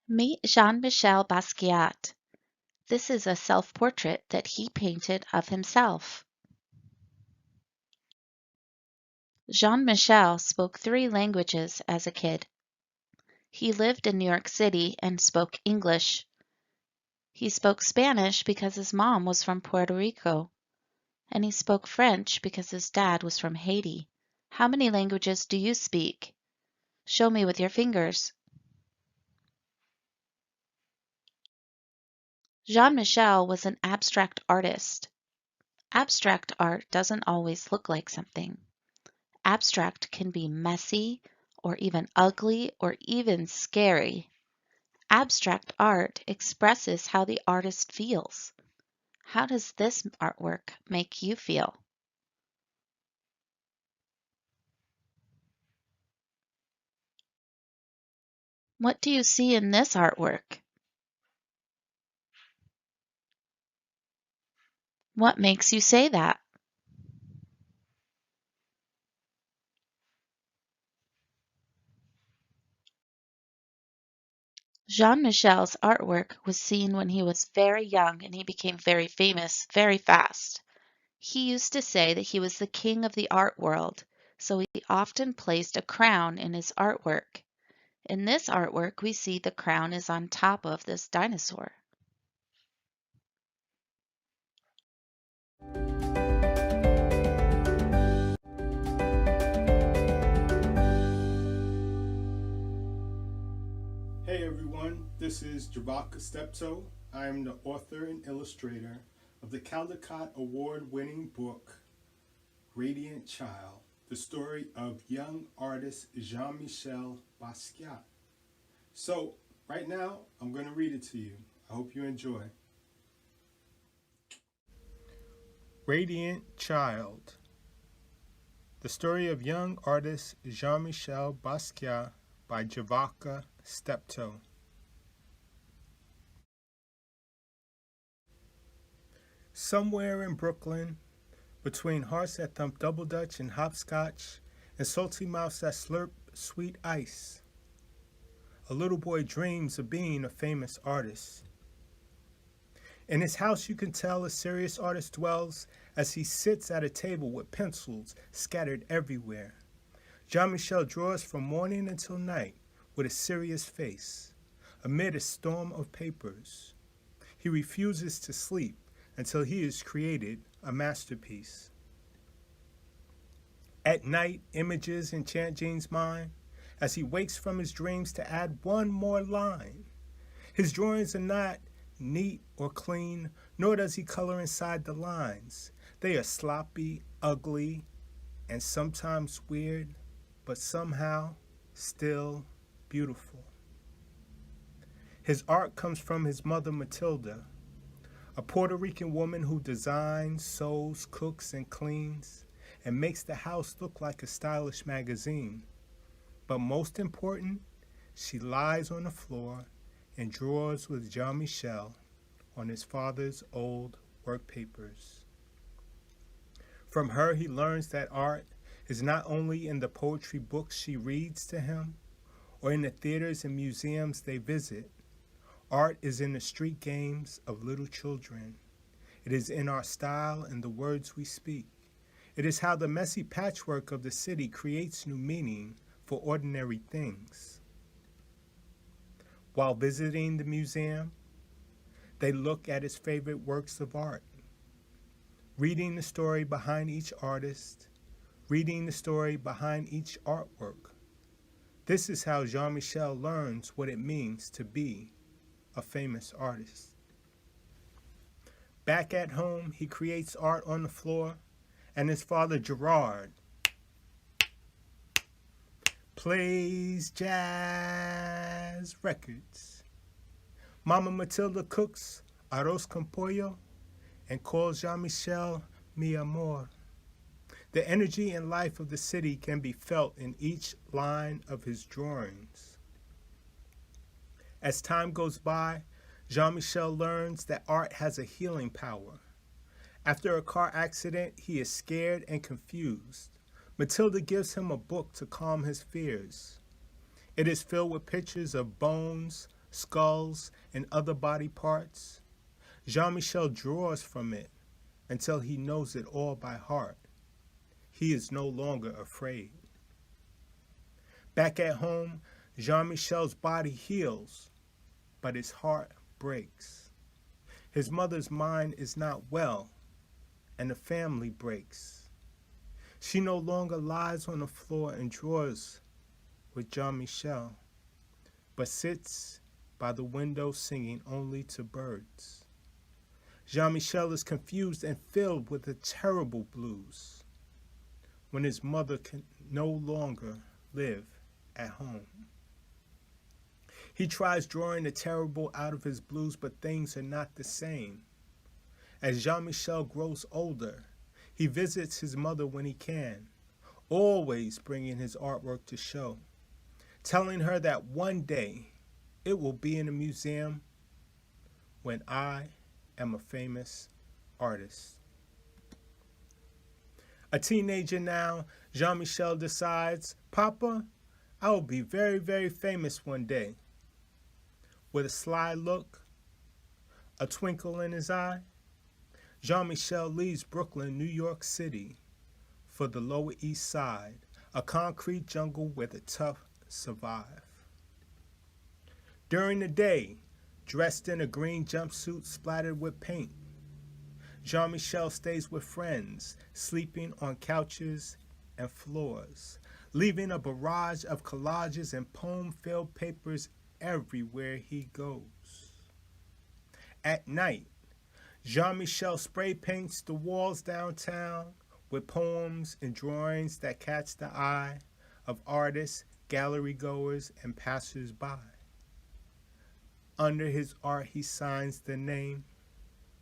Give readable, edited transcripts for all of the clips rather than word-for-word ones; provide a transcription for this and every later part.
Meet Jean-Michel Basquiat. This is a self-portrait that he painted of himself. Jean-Michel spoke 3 languages as a kid. He lived in New York City and spoke English. He spoke Spanish because his mom was from Puerto Rico, and he spoke French because his dad was from Haiti. How many languages do you speak? Show me with your fingers. Jean-Michel was an abstract artist. Abstract art doesn't always look like something. Abstract can be messy, or even ugly, or even scary. Abstract art expresses how the artist feels. How does this artwork make you feel? What do you see in this artwork? What makes you say that? Jean-Michel's artwork was seen when he was very young and he became very famous very fast. He used to say that he was the king of the art world, so he often placed a crown in his artwork. In this artwork, we see the crown is on top of this dinosaur. Hey everyone, this is Javaka Steptoe. I am the author and illustrator of the Caldecott Award-winning book, Radiant Child, the story of young artist Jean-Michel Basquiat. So, right now, I'm going to read it to you. I hope you enjoy. Radiant Child, the story of young artist Jean-Michel Basquiat by Javaka Steptoe. Somewhere in Brooklyn, between hearts that thump double dutch and hopscotch, and salty mouths that slurp sweet ice, a little boy dreams of being a famous artist. In his house, you can tell a serious artist dwells as he sits at a table with pencils scattered everywhere. Jean-Michel draws from morning until night with a serious face, amid a storm of papers. He refuses to sleep until he has created a masterpiece. At night, images enchant Jean's mind as he wakes from his dreams to add one more line. His drawings are not neat or clean, nor does he color inside the lines. They are sloppy, ugly, and sometimes weird, but somehow still beautiful. His art comes from his mother, Matilda, a Puerto Rican woman who designs, sews, cooks, and cleans, and makes the house look like a stylish magazine. But most important, she lies on the floor and draws with Jean-Michel on his father's old work papers. From her, he learns that art is not only in the poetry books she reads to him, or in the theaters and museums they visit. Art is in the street games of little children. It is in our style and the words we speak. It is how the messy patchwork of the city creates new meaning for ordinary things. While visiting the museum, they look at his favorite works of art, reading the story behind each artist, reading the story behind each artwork. This is how Jean-Michel learns what it means to be a famous artist. Back at home, he creates art on the floor, and his father, Gerard, plays jazz records. Mama Matilda cooks arroz con pollo and calls Jean-Michel mi amor. The energy and life of the city can be felt in each line of his drawings. As time goes by, Jean-Michel learns that art has a healing power. After a car accident, he is scared and confused. Matilda gives him a book to calm his fears. It is filled with pictures of bones, skulls, and other body parts. Jean Michel draws from it until he knows it all by heart. He is no longer afraid. Back at home, Jean Michel's body heals, but his heart breaks. His mother's mind is not well, and the family breaks. She no longer lies on the floor and draws with Jean Michel, but sits by the window singing only to birds. Jean Michel is confused and filled with a terrible blues when his mother can no longer live at home. He tries drawing the terrible out of his blues, but things are not the same. As Jean Michel grows older, he visits his mother when he can, always bringing his artwork to show, telling her that one day it will be in a museum when I am a famous artist. A teenager now, Jean Michel decides, Papa, I will be very, very famous one day. With a sly look, a twinkle in his eye, Jean Michel leaves Brooklyn, New York City, for the Lower East Side, a concrete jungle where the tough survive. During the day, dressed in a green jumpsuit splattered with paint, Jean Michel stays with friends, sleeping on couches and floors, leaving a barrage of collages and poem-filled papers everywhere he goes. At night, Jean Michel spray paints the walls downtown with poems and drawings that catch the eye of artists, gallery goers, and passers-by. Under his art, he signs the name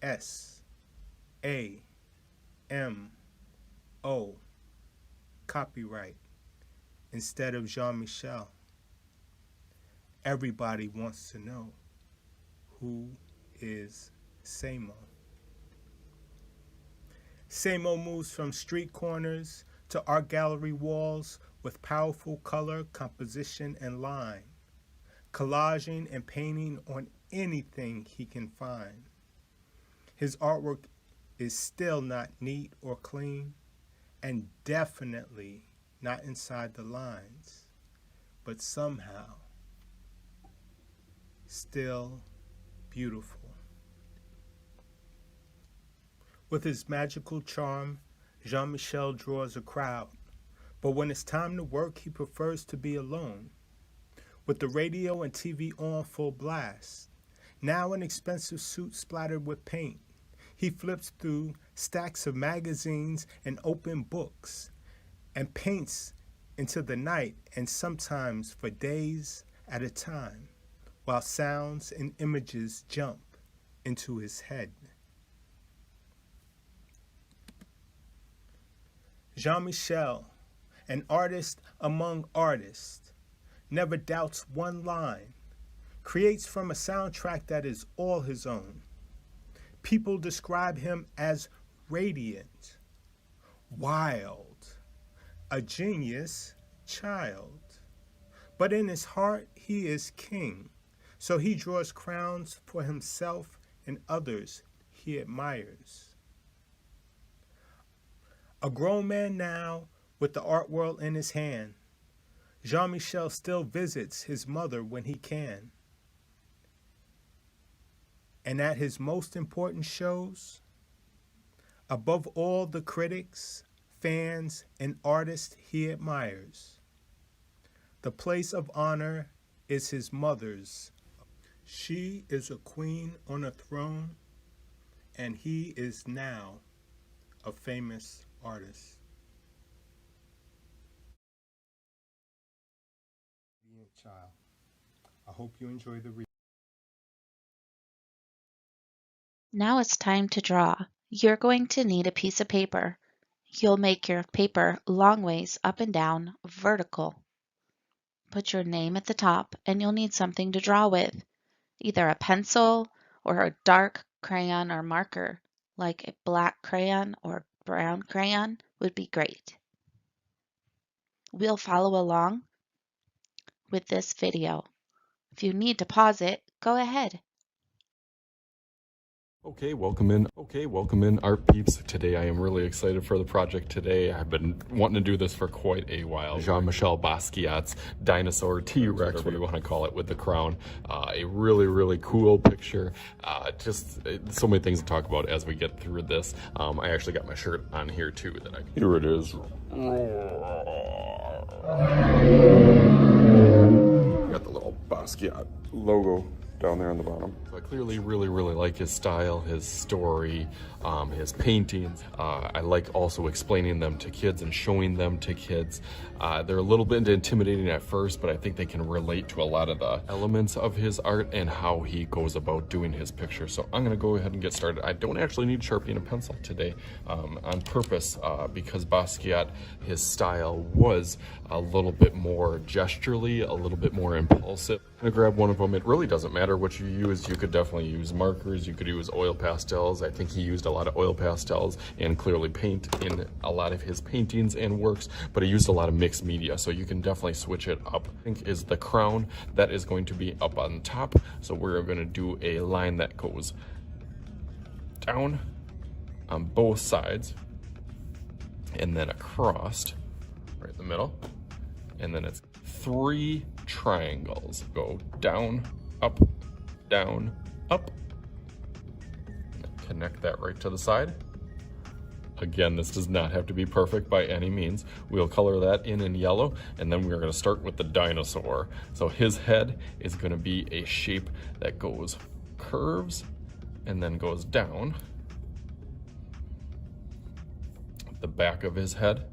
S.A.M.O. Copyright instead of Jean Michel. Everybody wants to know, who is Samo? Samo moves from street corners to art gallery walls with powerful color, composition, and line, collaging and painting on anything he can find. His artwork is still not neat or clean, and definitely not inside the lines, but somehow still beautiful. With his magical charm, Jean Michel draws a crowd, but when it's time to work, he prefers to be alone. With the radio and TV on full blast, now an expensive suit splattered with paint, he flips through stacks of magazines and open books and paints into the night and sometimes for days at a time, while sounds and images jump into his head. Jean Michel, an artist among artists, never doubts one line, creates from a soundtrack that is all his own. People describe him as radiant, wild, a genius child. But in his heart, he is king. So he draws crowns for himself and others he admires. A grown man now, with the art world in his hand, Jean Michel still visits his mother when he can. And at his most important shows, above all the critics, fans, and artists he admires, the place of honor is his mother's. She is a queen on a throne, and he is now a famous artist. Child. I hope you enjoy the reading. Now it's time to draw. You're going to need a piece of paper. You'll make your paper long ways up and down, vertical. Put your name at the top and you'll need something to draw with, either a pencil or a dark crayon or marker, like a black crayon or brown crayon would be great. We'll follow along with this video. If you need to pause it, go ahead. Okay, welcome in art peeps. Today I am really excited for the project today. I've been wanting to do this for quite a while. Jean-Michel Basquiat's dinosaur T-Rex, whatever you want to call it, with the crown. A really, really cool picture. So many things to talk about as we get through this. I actually got my shirt on here too. Here it is. Got the little Basquiat logo down there on the bottom. So I clearly really like his style, his story, his paintings. I like also explaining them to kids and showing them to kids. They're a little bit intimidating at first, but I think they can relate to a lot of the elements of his art and how he goes about doing his pictures. So I'm gonna go ahead and get started. I don't actually need Sharpie and a pencil today on purpose because Basquiat, his style was a little bit more gesturally, a little bit more impulsive. I'm gonna grab one of them. It really doesn't matter what you use. You could definitely use markers, you could use oil pastels. I think he used a lot of oil pastels and clearly paint in a lot of his paintings and works, but he used a lot of mixed media, so you can definitely switch it up. I think is the crown that is going to be up on top, so we're going to do a line that goes down on both sides and then across right in the middle, and then it's 3 triangles. Go down, up, up, and then connect that right to the side. Again, this does not have to be perfect by any means. We'll color that in yellow, and then we're going to start with the dinosaur. So his head is going to be a shape that goes curves and then goes down. The back of his head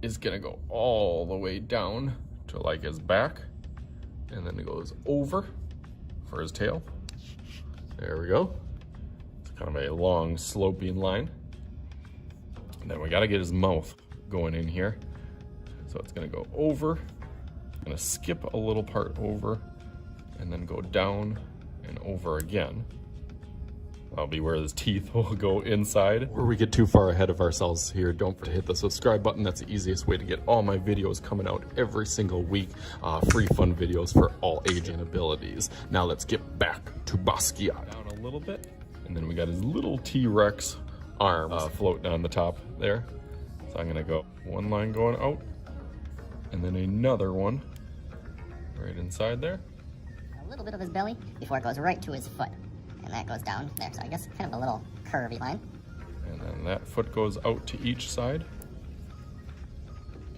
is going to go all the way down to like his back, and then it goes over for his tail. There we go. Kind of a long sloping line. And then we got to get his mouth going in here. So it's going to go over, going to skip a little part over, and then go down and over again. That'll be where his teeth will go inside. Before we get too far ahead of ourselves here, don't forget to hit the subscribe button. That's the easiest way to get all my videos coming out every single week. Free fun videos for all age and abilities. Now let's get back to Basquiat. Down a little bit. And then we got his little T-Rex arms floating on the top there. So I'm gonna go one line going out, and then another one right inside there. A little bit of his belly before it goes right to his foot. And that goes down there. So I guess kind of a little curvy line. And then that foot goes out to each side.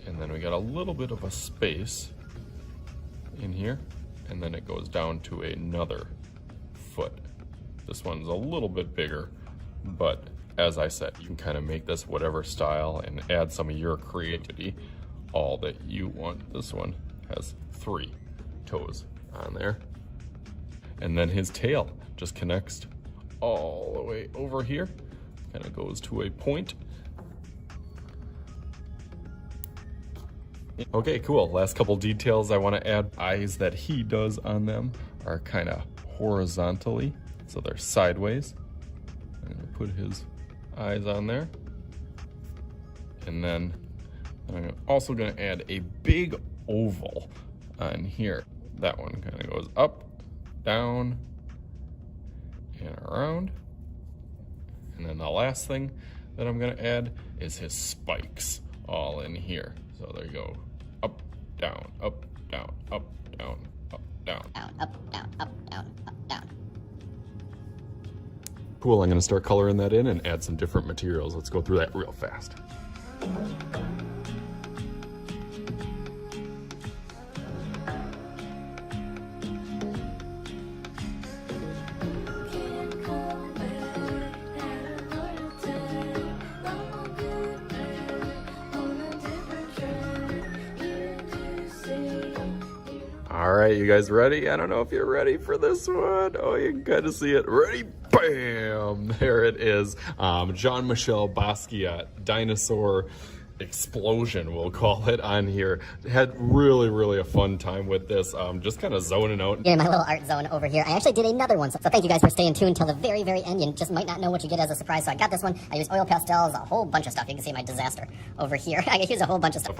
And then we got a little bit of a space in here. And then it goes down to another foot. This one's a little bit bigger, but as I said, you can kind of make this whatever style and add some of your creativity, all that you want. This one has 3 toes on there. And then his tail just connects all the way over here, kind of goes to a point. Okay, cool. Last couple details I want to add. Eyes that he does on them are kind of horizontally. So they're sideways. I'm gonna put his eyes on there. And then I'm also gonna add a big oval on here. That one kind of goes up, down, and around. And then the last thing that I'm gonna add is his spikes all in here. So there you go. Up, down, up, down, up, down, up, down. Down, up, down, up, down, up, down. Cool, I'm gonna start coloring that in and add some different materials. Let's go through that real fast. All right, you guys ready? I don't know if you're ready for this one. Oh, you can kind of see it. Ready? Bam! There it is. Jean-Michel Basquiat, dinosaur explosion, we'll call it, on here. Had really a fun time with this. Just kind of zoning out. In my little art zone over here. I actually did another one, so thank you guys for staying tuned until the very end. You just might not know what you get as a surprise. So I got this one. I used oil pastels, a whole bunch of stuff. You can see my disaster over here. I used a whole bunch of stuff.